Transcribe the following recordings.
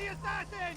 assassin!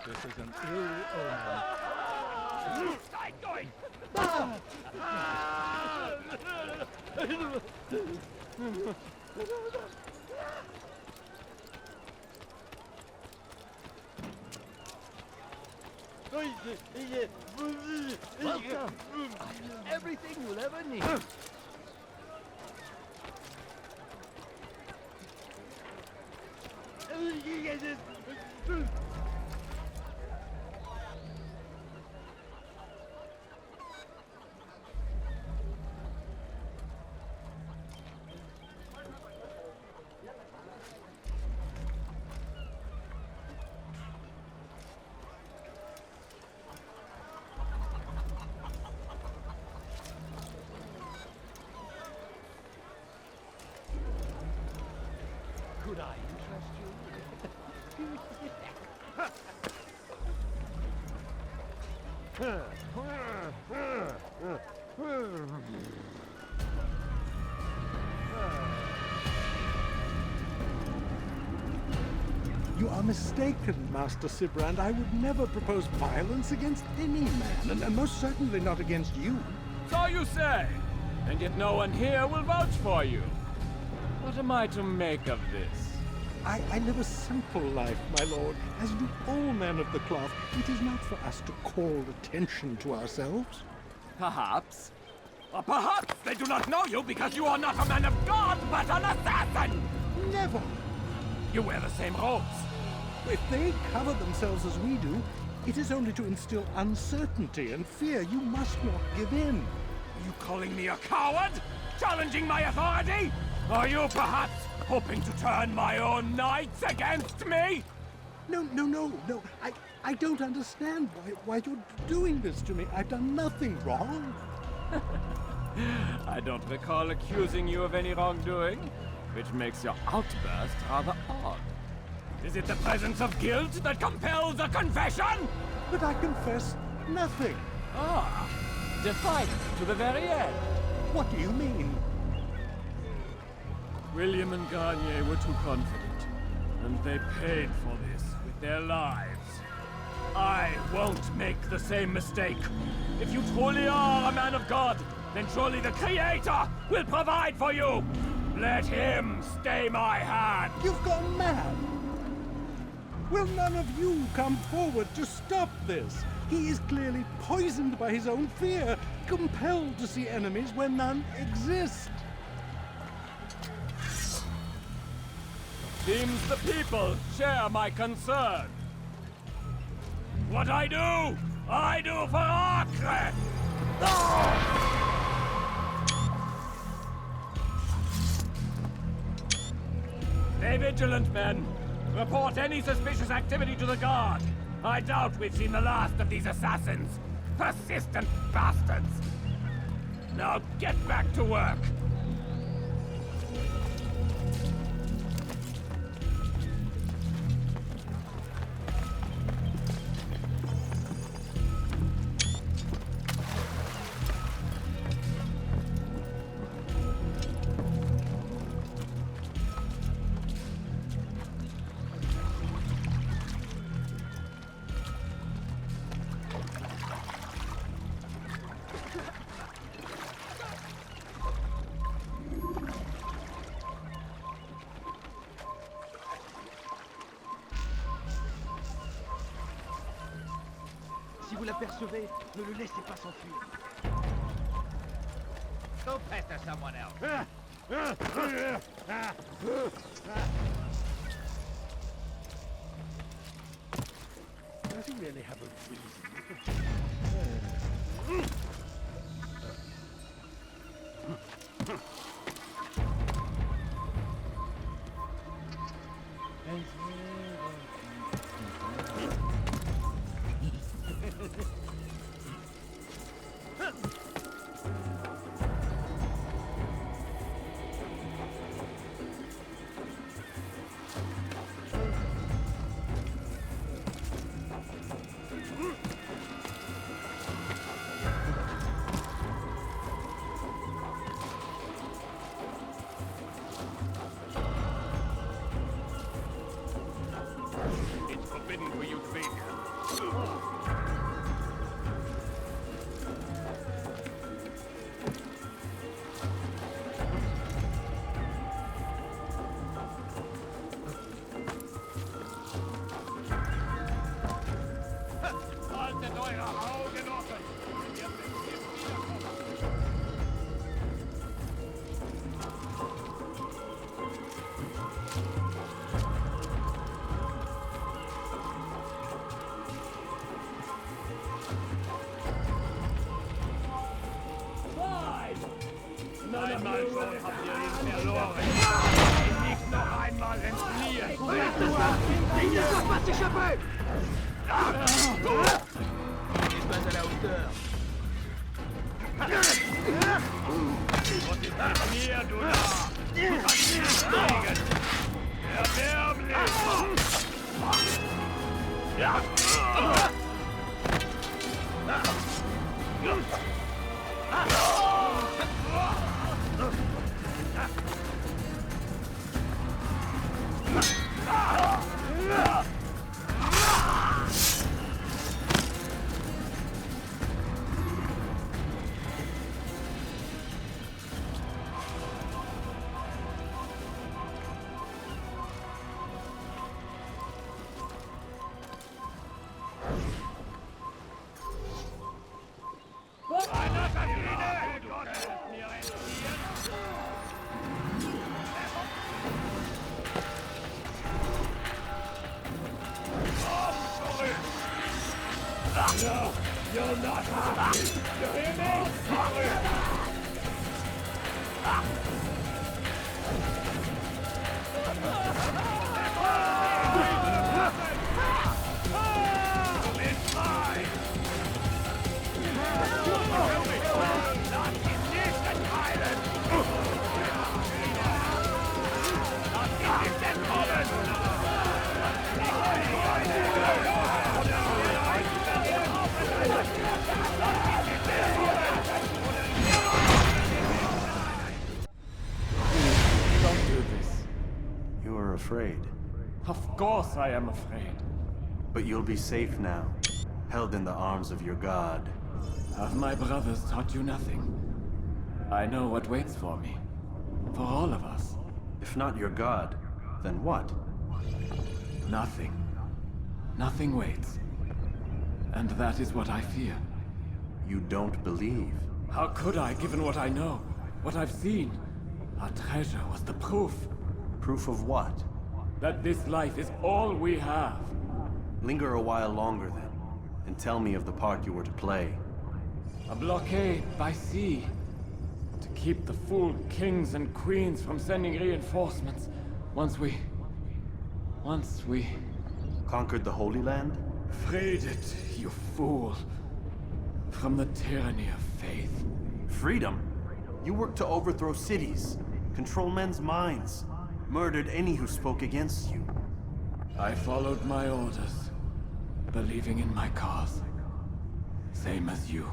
This is an ill omen. Stay going! Welcome. Everything you'll ever need. Could I interest you? You are mistaken, Master Sibrand. I would never propose violence against any man, and most certainly not against you. So you say, and yet no one here will vouch for you. What am I to make of this? I live a simple life, my lord, as do all men of the cloth. It is not for us to call attention to ourselves. Perhaps. Or perhaps they do not know you because you are not a man of God, but an assassin! Never! You wear the same robes. If they cover themselves as we do, it is only to instill uncertainty and fear. You must not give in. Are you calling me a coward? Challenging my authority? Are you perhaps hoping to turn my own knights against me? No. I don't understand why you're doing this to me. I've done nothing wrong. I don't recall accusing you of any wrongdoing, which makes your outburst rather odd. Is it the presence of guilt that compels a confession? But I confess nothing. Ah, defiant to the very end. What do you mean? William and Garnier were too confident, and they paid for this with their lives. I won't make the same mistake. If you truly are a man of God, then surely the Creator will provide for you. Let him stay my hand. You've gone mad. Will none of you come forward to stop this? He is clearly poisoned by his own fear, compelled to see enemies where none exist. Seems the people share my concern. What I do for Acre! Stay vigilant, men. Report any suspicious activity to the guard. I doubt we've seen the last of these assassins. Persistent bastards. Now get back to work. Si vous l'apercevez, ne le laissez pas s'enfuir. Go pester someone else. Does he really have a reason? It's forbidden for you to be here. Haltet eure Augen offen! Ihr werdet nicht wiederkommen. Einmal schon habt ihr ihn verloren. Nicht noch einmal entfliehen. Il ne doit pas s'échapper. Il n'est pas à la hauteur. Was ist mit mir, du Narr? Du kannst nicht fliegen. Erbärmlich! Einer Kabine! Gott, helft mir entfliehen! No, you'll not have me! You hear me? It's mine! Das ist nicht entscheidend! Das ist nicht entscheidend! Don't do this. You are afraid, Of course I am afraid. but you'll be safe now, held in the arms of your god. Have my brothers taught you nothing? I know what waits for me. For all of us. If not your god, then what? Nothing. Nothing waits. And that is what I fear. You don't believe. How could I, given what I know? What I've seen? Our treasure was the proof Proof of what? that this life is all we have. Linger a while longer then, and tell me of the part you were to play. A blockade by sea. To keep the fool kings and queens from sending reinforcements. Once we... Conquered the Holy Land? freed it, you fool. From the tyranny of faith. Freedom? You worked to overthrow cities, control men's minds, murdered any who spoke against you. I followed my orders, believing in my cause. Same as you.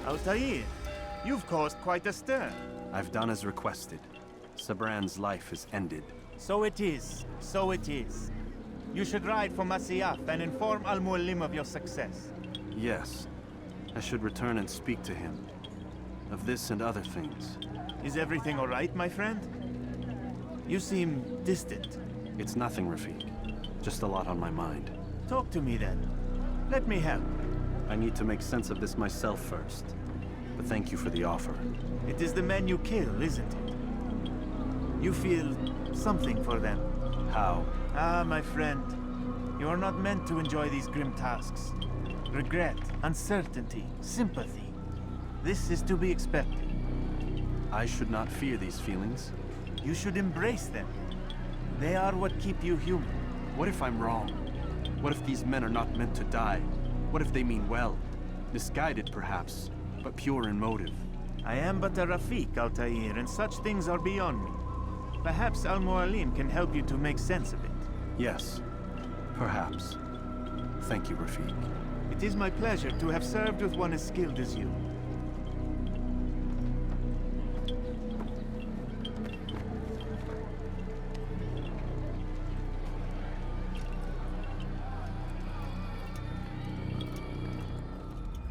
Altair, you've caused quite a stir. I've done as requested. Sabran's life is ended. So it is. So it is. You should ride for Masyaf and inform Al-Mualim of your success. Yes. I should return and speak to him. Of this and other things. Is everything all right, my friend? You seem distant. It's nothing, Rafiq. Just a lot on my mind. Talk to me then. Let me help. I need to make sense of this myself first. But thank you for the offer. It is the men you kill, isn't it? You feel something for them. How? Ah, my friend. You are not meant to enjoy these grim tasks. Regret, uncertainty, sympathy. This is to be expected. I should not fear these feelings. You should embrace them. They are what keep you human. What if I'm wrong? What if these men are not meant to die? What if they mean well? Misguided, perhaps, but pure in motive. I am but a Rafiq, Altair, and such things are beyond me. Perhaps Al-Mualim can help you to make sense of it. Yes, perhaps. Thank you, Rafiq. It is my pleasure to have served with one as skilled as you.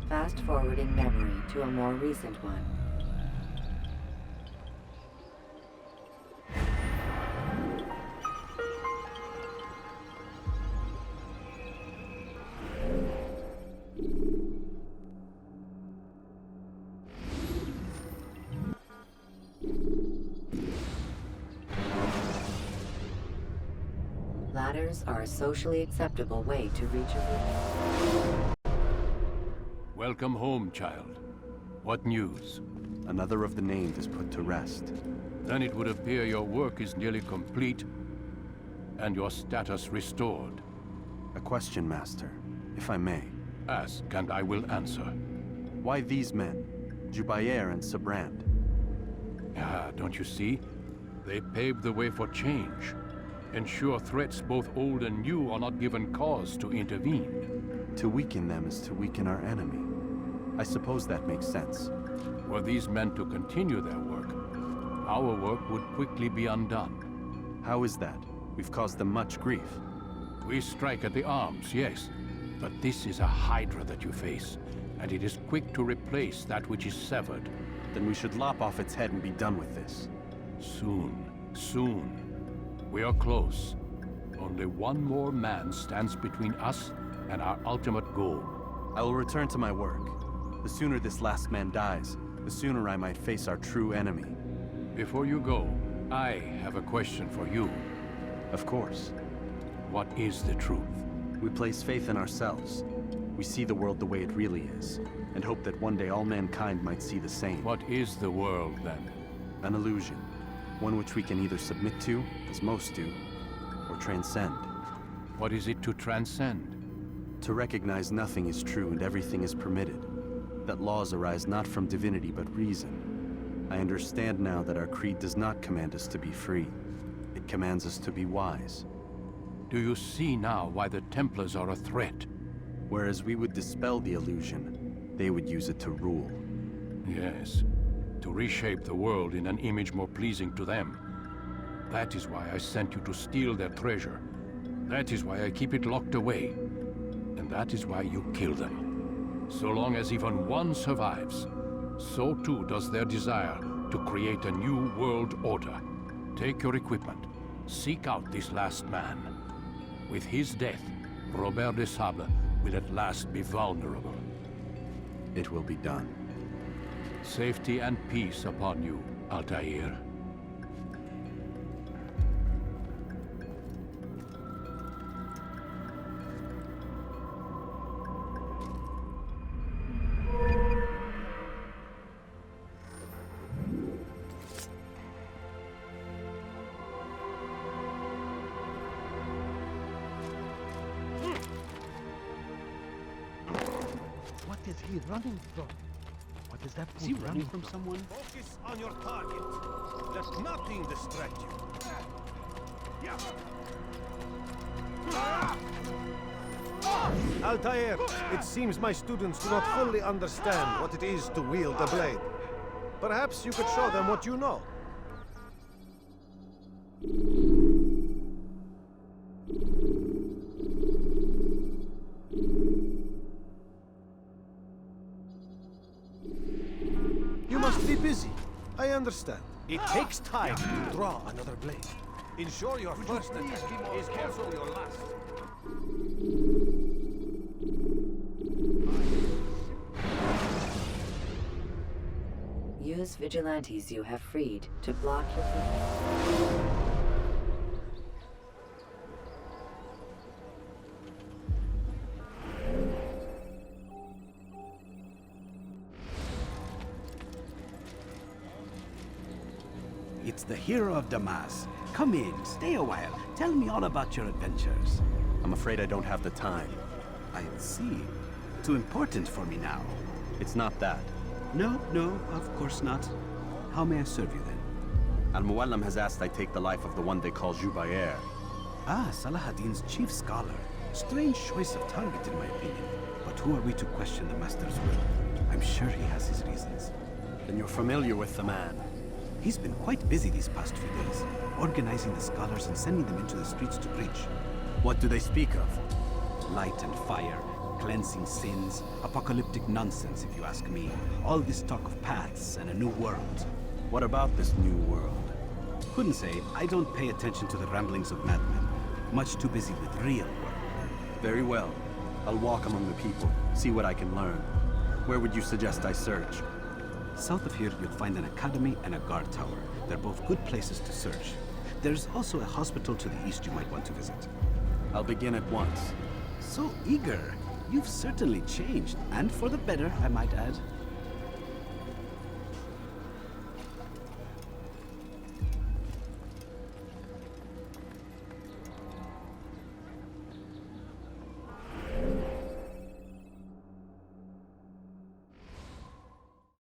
Fast-forwarding memory to a more recent one. Ladders are a socially acceptable way to reach a room. Welcome home, child. What news? Another of the named is put to rest. Then it would appear your work is nearly complete, and your status restored. A question, Master, if I may. Ask, and I will answer. Why these men? Jubair and Sabrand? Ah, don't you see? They paved the way for change. Ensure threats both old and new are not given cause to intervene. To weaken them is to weaken our enemy. I suppose that makes sense. Were these men to continue their work, our work would quickly be undone. How is that? We've caused them much grief. We strike at the arms, yes, but this is a hydra that you face, and it is quick to replace that which is severed. Then we should lop off its head and be done with this. Soon, soon. We are close. Only one more man stands between us and our ultimate goal. I will return to my work. The sooner this last man dies, the sooner I might face our true enemy. Before you go, I have a question for you. Of course. What is the truth? We place faith in ourselves. We see the world the way it really is, and hope that one day all mankind might see the same. What is the world, then? An illusion. One which we can either submit to, as most do, or transcend. What is it to transcend? To recognize nothing is true and everything is permitted. That laws arise not from divinity but reason. I understand now that our creed does not command us to be free. It commands us to be wise. Do you see now why the Templars are a threat? Whereas we would dispel the illusion, they would use it to rule. Yes, to reshape the world in an image more pleasing to them. That is why I sent you to steal their treasure. That is why I keep it locked away. And that is why you kill them. So long as even one survives, so too does their desire to create a new world order. Take your equipment. Seek out this last man. With his death, Robert de Sable will at last be vulnerable. It will be done. Safety and peace upon you, Altair. What is he running from? What is that? Is he running from someone? Focus on your target. Let nothing distract you. Altair, it seems my students do not fully understand what it is to wield a blade. Perhaps you could show them what you know. You must be busy. I understand. It takes time to draw another blade. Ensure your first attack is also your last. Use vigilantes you have freed to block your movement. It's the hero of Damas. Come in, stay a while. Tell me all about your adventures. I'm afraid I don't have the time. I see. Too important for me now. It's not that. No, of course not. How may I serve you then? Al-Muallim has asked I take the life of the one they call Jubair. Ah, Salahadin's chief scholar. Strange choice of target in my opinion. But who are we to question the Master's will? I'm sure he has his reasons. Then you're familiar with the man. He's been quite busy these past few days, organizing the scholars and sending them into the streets to preach. What do they speak of? Light and fire, cleansing sins, apocalyptic nonsense if you ask me. All this talk of paths and a new world. What about this new world? Couldn't say. I don't pay attention to the ramblings of madmen. Much too busy with real work. Very well. I'll walk among the people, see what I can learn. Where would you suggest I search? South of here, you'll find an academy and a guard tower. They're both good places to search. There's also a hospital to the east you might want to visit. I'll begin at once. So eager. You've certainly changed, and for the better, I might add.